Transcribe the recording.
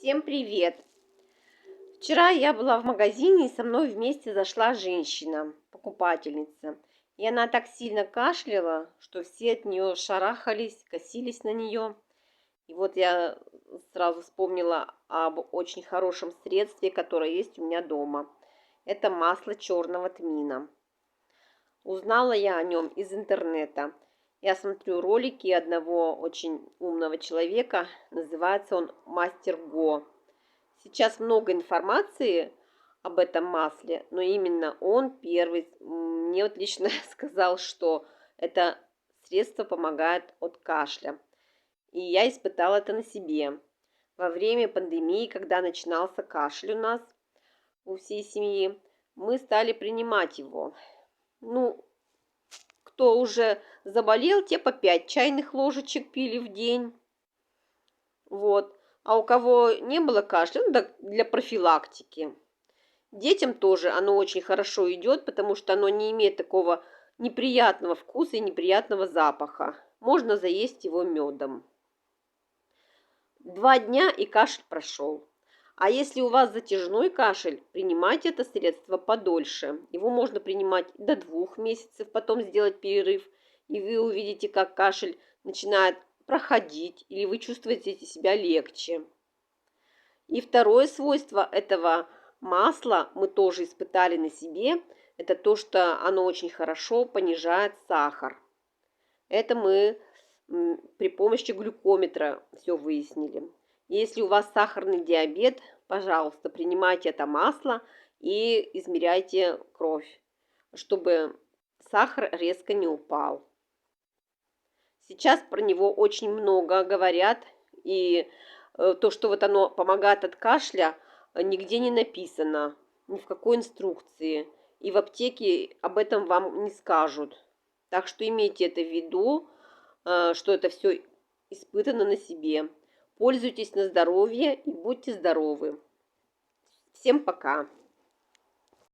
Всем привет! Вчера я была в магазине, и со мной вместе зашла женщина, покупательница. И она так сильно кашляла, что все от нее шарахались, косились на нее. И вот я сразу вспомнила об очень хорошем средстве, которое есть у меня дома. Это масло черного тмина. Узнала я о нем из интернета. Я смотрю ролики одного очень умного человека. Называется он Мастер Го. Сейчас много информации об этом масле, но именно он первый мне вот лично сказал, что это средство помогает от кашля. И я испытала это на себе. Во время пандемии, когда начинался кашель у нас, у всей семьи, мы стали принимать его. Ну, кто уже заболел, те по 5 чайных ложечек пили в день. Вот. А у кого не было кашля, ну, для профилактики. Детям тоже оно очень хорошо идет, потому что оно не имеет такого неприятного вкуса и неприятного запаха. Можно заесть его медом. 2 дня и кашель прошел. А если у вас затяжной кашель, принимайте это средство подольше. Его можно принимать до 2 месяцев, потом сделать перерыв, и вы увидите, как кашель начинает проходить, или вы чувствуете себя легче. И второе свойство этого масла мы тоже испытали на себе. Это то, что оно очень хорошо понижает сахар. Это мы при помощи глюкометра все выяснили. Если у вас сахарный диабет, пожалуйста, принимайте это масло и измеряйте кровь, чтобы сахар резко не упал. Сейчас про него очень много говорят, и то, что вот оно помогает от кашля, нигде не написано, ни в какой инструкции. И в аптеке об этом вам не скажут. Так что имейте это в виду, что это все испытано на себе. Пользуйтесь на здоровье и будьте здоровы. Всем пока!